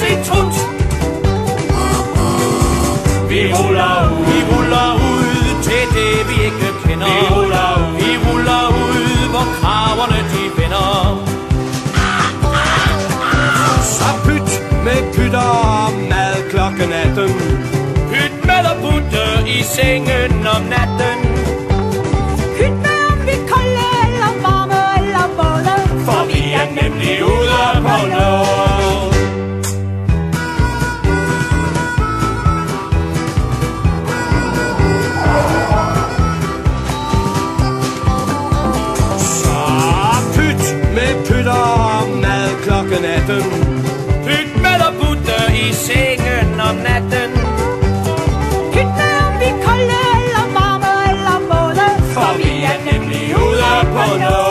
se trut. Vi ruller ud til det vi ikke kender. Vi ruller ud, hvor kraverne de vender. Så pyt med pytter og mad klokken 18. Pyt med at putte i sengen om natten. Pyt med om vi er kolde eller varme eller våde, for vi er nemlig ude på noget. Klokken 18. Pyt med at putte i sengen om natten. Pyt med om vi er kolde eller varme eller våde, for vi er nemlig ude på noget.